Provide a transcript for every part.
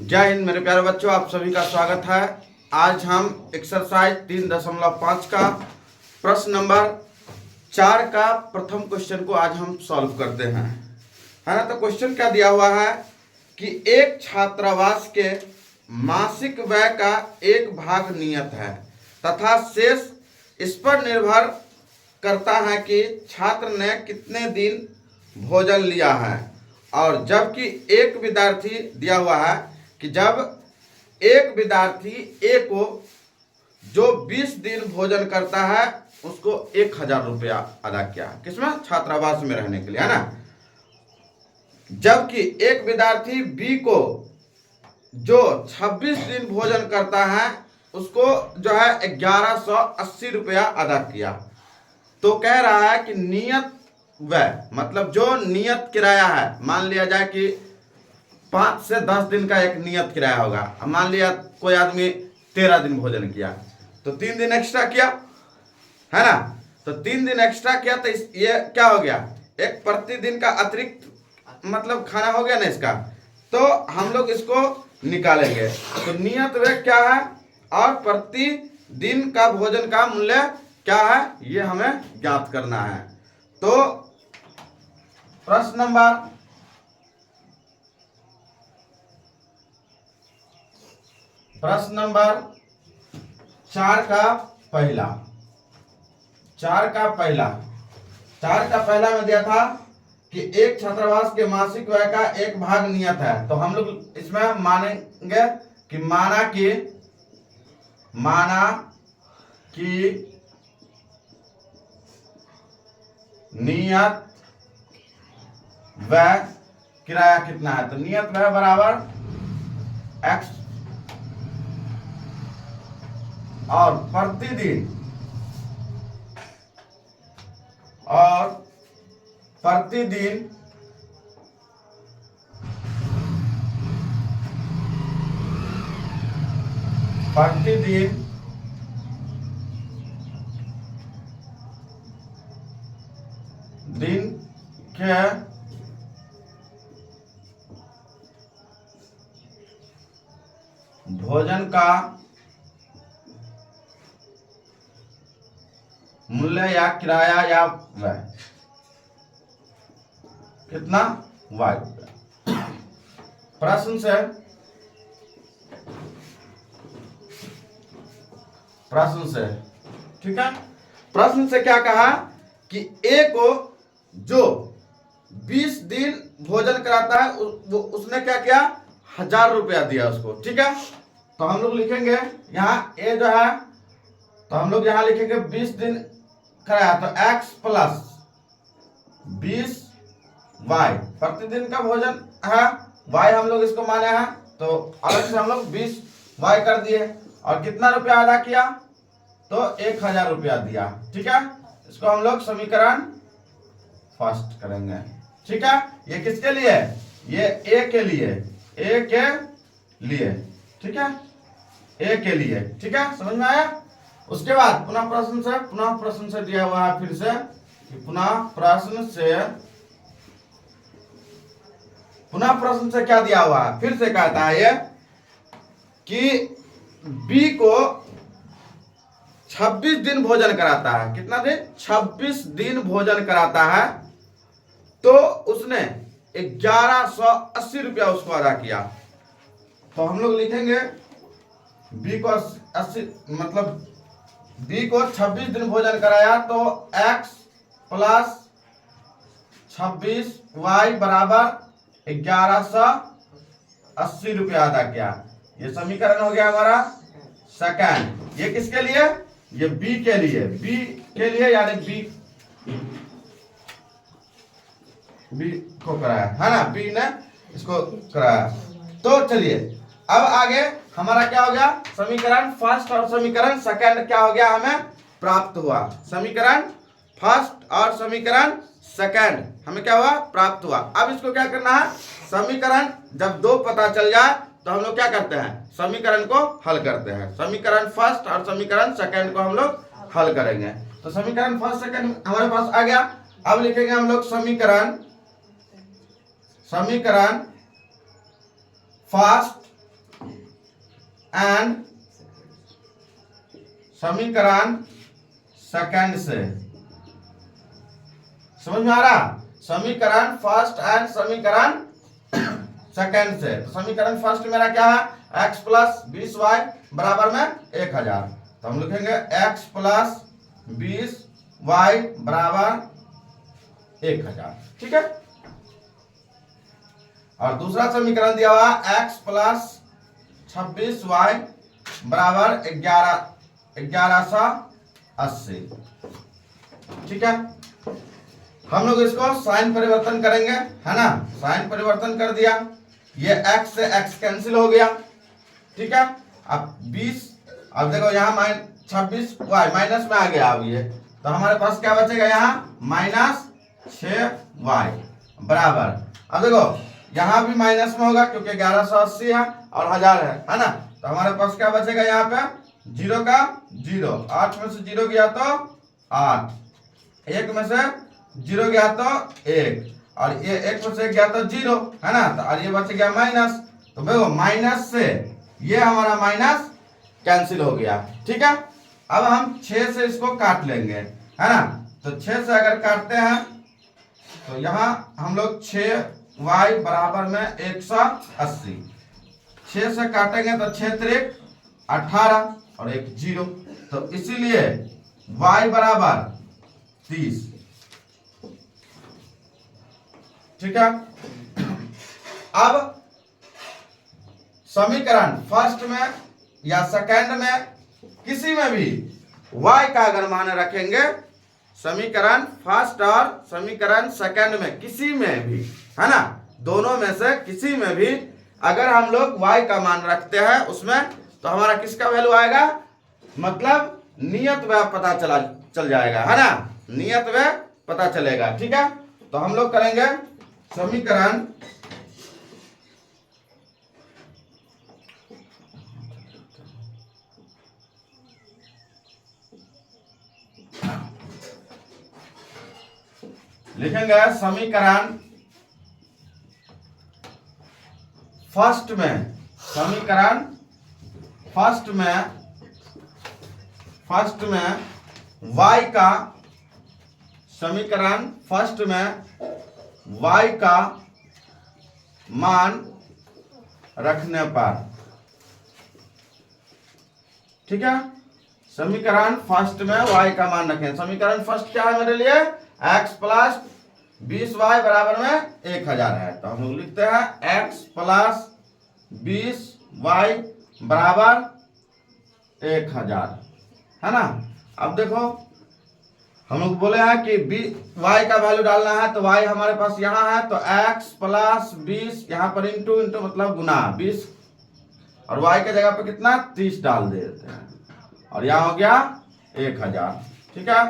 जय हिंद मेरे प्यारे बच्चों, आप सभी का स्वागत है। आज हम एक्सरसाइज 3.5 का प्रश्न नंबर 4 का प्रथम क्वेश्चन को आज हम सॉल्व करते हैं, है ना। तो क्वेश्चन क्या दिया हुआ है कि एक छात्रावास के मासिक व्यय का एक भाग नियत है तथा शेष इस पर निर्भर करता है कि छात्र ने कितने दिन भोजन लिया है। और जबकि एक विद्यार्थी दिया हुआ है कि जब एक विद्यार्थी ए को जो 20 दिन भोजन करता है उसको 1000 रुपया अदा किया, किसमें? छात्रावास में रहने के लिए, है ना। जबकि एक विद्यार्थी बी को जो 26 दिन भोजन करता है उसको जो है 1180 रुपया अदा किया। तो कह रहा है कि नियत व्यय, मतलब जो नियत किराया है, मान लिया जाए कि 5 से 10 दिन का एक नियत किराया होगा। अब मान लिया कोई आदमी 13 दिन भोजन किया तो 3 दिन एक्स्ट्रा किया, है ना। तो 3 दिन एक्स्ट्रा किया तो ये क्या हो गया? एक प्रतिदिन का अतिरिक्त मतलब खाना हो गया ना इसका। तो हम लोग इसको निकालेंगे। तो नियत व्यय क्या है और प्रतिदिन का भोजन का मूल्य क्या है, ये हमें ज्ञात करना है। तो प्रश्न नंबर 4 का पहला में दिया था कि एक छात्रावास के मासिक व्यय का एक भाग नियत है। तो हम लोग इसमें मानेंगे कि माना कि नियत व्यय किराया कितना है। तो नियत व्यय बराबर x और प्रतिदिन दिन के भोजन का मूल्य या किराया या व्यय कितना? y रुपया। प्रश्न से ठीक है। प्रश्न से क्या कहा कि ए को जो 20 दिन भोजन कराता है उसने क्या किया? 1000 रुपया दिया उसको, ठीक है। तो हम लोग लिखेंगे यहाँ ए जो है, तो हम लोग यहाँ लिखेंगे 20 दिन कराया तो x प्लस 20 y प्रतिदिन का भोजन है, y हम लोग इसको माने हैं तो अलग से हम लोग 20 y कर दिए और कितना रुपया अदा किया? तो 1000 रुपया दिया, ठीक है। इसको हम लोग समीकरण फर्स्ट करेंगे, ठीक है। ये किसके लिए? ये ए के लिए, ठीक है, ए के लिए, ठीक है। समझ में आया? उसके बाद पुनः प्रश्न से दिया हुआ है फिर से कि पुनः प्रश्न से क्या दिया हुआ है? फिर से कहता है ये कि बी को 26 दिन भोजन कराता है। कितना दिन? 26 दिन भोजन कराता है तो उसने 1180 रुपया उसको अदा किया। तो हम लोग लिखेंगे बी को 80 मतलब बी को 26 दिन भोजन कराया तो x प्लस 26 y बराबर 1180 रुपया अदा किया। ये समीकरण हो गया हमारा सेकंड। ये किसके लिए? ये बी के लिए यानी बी को कराया, है ना। बी ने इसको कराया। तो चलिए अब आगे हमारा क्या हो गया? समीकरण फर्स्ट और समीकरण सेकंड क्या हो गया? हमें प्राप्त हुआ। समीकरण फर्स्ट और समीकरण सेकंड हमें क्या हुआ? प्राप्त हुआ। अब इसको क्या करना है? समीकरण जब 2 पता चल जाए तो हम लोग क्या करते हैं? समीकरण को हल करते हैं। समीकरण फर्स्ट और समीकरण सेकंड को हम लोग हल करेंगे। तो समीकरण फर्स्ट सेकंड हमारे पास आ गया। अब लिखेंगे हम लोग समीकरण फर्स्ट एंड समीकरण सेकंड से। समझ में आ रहा? समीकरण फर्स्ट एंड समीकरण सेकंड से। तो समीकरण फर्स्ट मेरा क्या है? x प्लस 20y बराबर में 1000। तो हम लिखेंगे x प्लस 20y बराबर 1000। ठीक है। और दूसरा समीकरण दिया हुआ x प्लस 26y बराबर 1180। ठीक है। हम लोग इसको साइन परिवर्तन करेंगे, है ना। साइन परिवर्तन कर दिया, ये x से x कैंसिल हो गया। ठीक है। अब 20, अब देखो यहाँ 26y माइनस में आ गया। अब ये तो हमारे पास क्या बचेगा? यहाँ -6y बराबर, अब देखो यहाँ भी माइनस में होगा क्योंकि 1180 है और 1000 है ना। तो हमारे पास क्या बचेगा? यहाँ पे 0 का 0, 8 में से 0 गया तो 8, 1 में से 0 गया तो 1, और ये 1 में से गया तो 0, है ना। तो और ये बच गया माइनस। तो देखो माइनस से ये हमारा माइनस कैंसिल हो गया। ठीक है। अब हम 6 से इसको काट लेंगे, है ना। तो 6 से अगर काटते हैं तो यहाँ हम लोग 6y बराबर में 180, 6 से काटेंगे तो 6 त्रिक 18 और 1 0। तो इसीलिए y बराबर 30। ठीक है। अब समीकरण फर्स्ट में या सेकंड में किसी में भी y का अगर मान रखेंगे, समीकरण फर्स्ट और समीकरण सेकंड में किसी में भी, है ना, दोनों में से किसी में भी अगर हम लोग y का मान रखते हैं उसमें, तो हमारा किसका वैल्यू आएगा? मतलब नियत व्यय पता चल जाएगा, है ना। नियत व्यय पता चलेगा। ठीक है। तो हम लोग करेंगे समीकरण लिखेंगे समीकरण फर्स्ट में, समीकरण फर्स्ट में y का, समीकरण फर्स्ट में y का मान रखने पर। ठीक है। समीकरण फर्स्ट में y का मान रखें। समीकरण फर्स्ट क्या है मेरे लिए? x प्लस 20y बराबर में 1000 है। तो हम लोग लिखते हैं x प्लस 20y बराबर 1000, है ना। अब देखो हम लोग बोले हैं कि y का वैल्यू डालना है, तो y हमारे पास यहाँ है, तो x प्लस 20 यहाँ पर इंटू मतलब गुना 20, और y के जगह पे कितना 30 डाल देते हैं, और यहाँ हो गया 1000। ठीक है।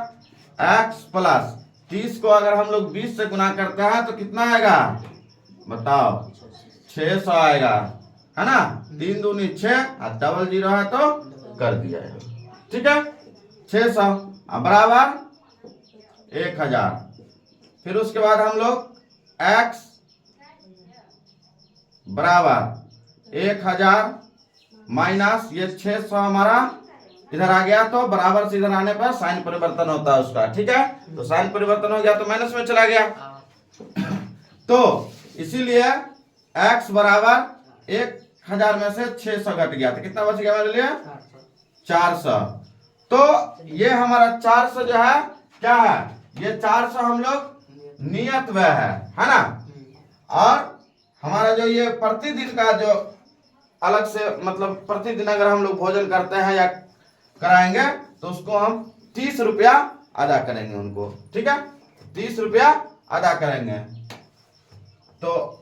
x प्लस 30 को अगर हम लोग 20 से गुना करते हैं तो कितना आएगा बताओ? 600 आएगा, है ना। 3 दूनी 6 और डबल 0 है तो कर दिया है। ठीक है। 600 बराबर 1000। फिर उसके बाद हम लोग x बराबर 1000 माइनस ये 600 हमारा इधर आ गया, तो बराबर से इधर आने पर साइन परिवर्तन होता है उसका। ठीक है। तो साइन परिवर्तन हो गया तो माइनस में चला गया। तो इसीलिए x बराबर 1000 में से 600 घट गया, तो कितना बच गया मेरे लिए? 400। तो ये हमारा 400 जो है क्या है? ये 400 हम लोग नियत व्यय है ना। और हमारा जो ये प्रतिदिन का जो अलग से, मतलब प्रतिदिन अगर हम लोग भोजन करते हैं या कराएंगे तो उसको हम 30 रुपया अदा करेंगे उनको। ठीक है। 30 रुपया अदा करेंगे। तो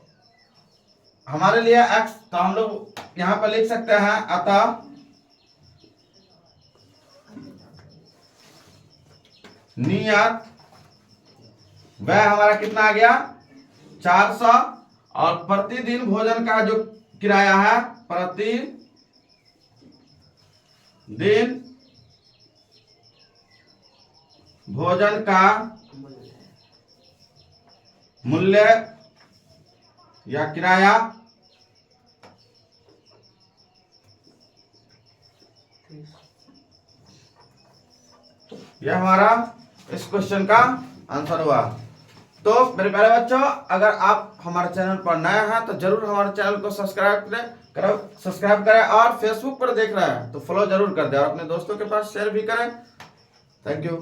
हमारे लिए x, तो हम लोग यहां पर लिख सकते हैं अतः नियत वह हमारा कितना आ गया? 400, और प्रतिदिन भोजन का जो किराया है, प्रतिदिन भोजन का मूल्य या किराया यह हमारा इस क्वेश्चन का आंसर हुआ। तो मेरे प्यारे बच्चों, अगर आप हमारे चैनल पर नए हैं तो जरूर हमारे चैनल को सब्सक्राइब करें और फेसबुक पर देख रहे हैं तो फॉलो जरूर कर दें और अपने दोस्तों के पास शेयर भी करें। Thank you.